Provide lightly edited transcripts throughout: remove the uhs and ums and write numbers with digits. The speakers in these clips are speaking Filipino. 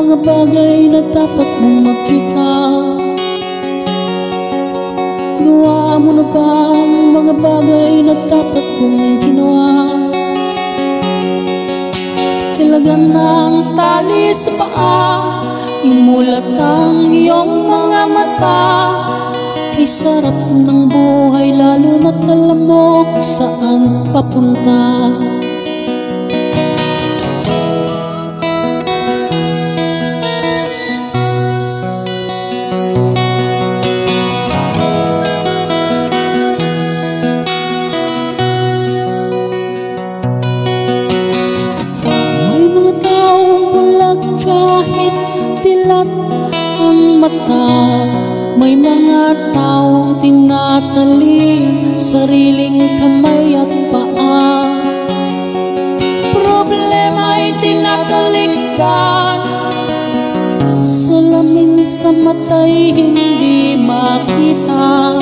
mga bagay na dapat mong makita? Gawa mo na ba ang mga bagay na dapat mong ginawa? Ilagan ng tali sa paa, imulat ang iyong mga mata. Kay sarap ng buhay lalo na't alam mo kung saan papunta. May mga taong bulag kahit dilat ang mata. May mga taong tinatali sariling kamay at paa. Problema ay tinatalikdan, salamin sa mata'y hindi makita.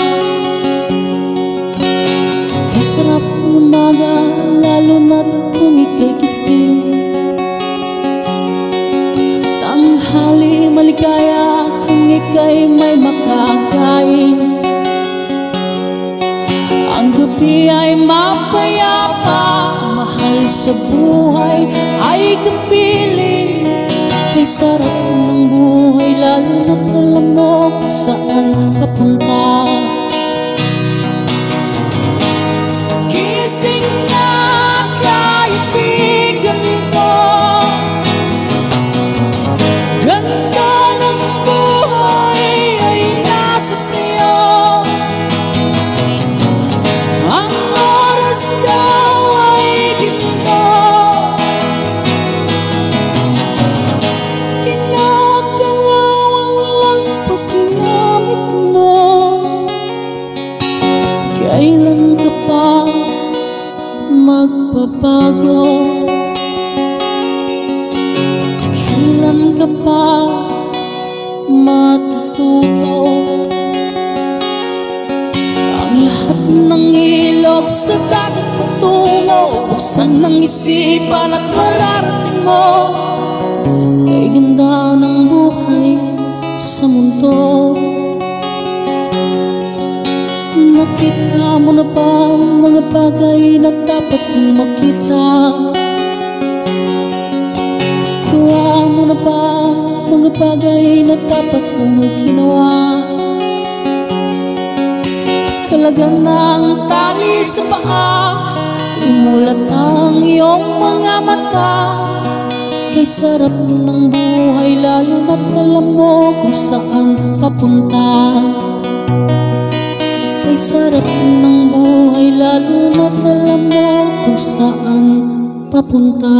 Kay sarap ng umaga lalo na't kung ika'y gising. Tanghali maligaya kung ika'y may makakain. Ang gabi ay mapayapa, mahal sa buhay ay kapiling. Kay sarap ng buhay lalo na't alam mo kung saan papunta. Gising na kaibigan ko, ganda ng buhay ay nasa sayo. Ang oras daw ay ginto, kinakalawang lang pag ginamit mo. Kailan ka pa magbabago? Kailan ka pa matututo? Ang lahat ng ilog sa dagat patungo, buksan ng isipan at mararating mo. Kay ganda ng buhay sa mundo. Nakita mo na ba ang mga bagay na dapat mong makita? Gawa mo na ba mga bagay na dapat mong ginawa? Kalagan ng tali sa paa, imulat ang iyong mga mata. Kay sarap ng buhay lalo na't alam mo kung saan papunta. Kay sarap ng buhay lalo na't alam mo kung saan papunta.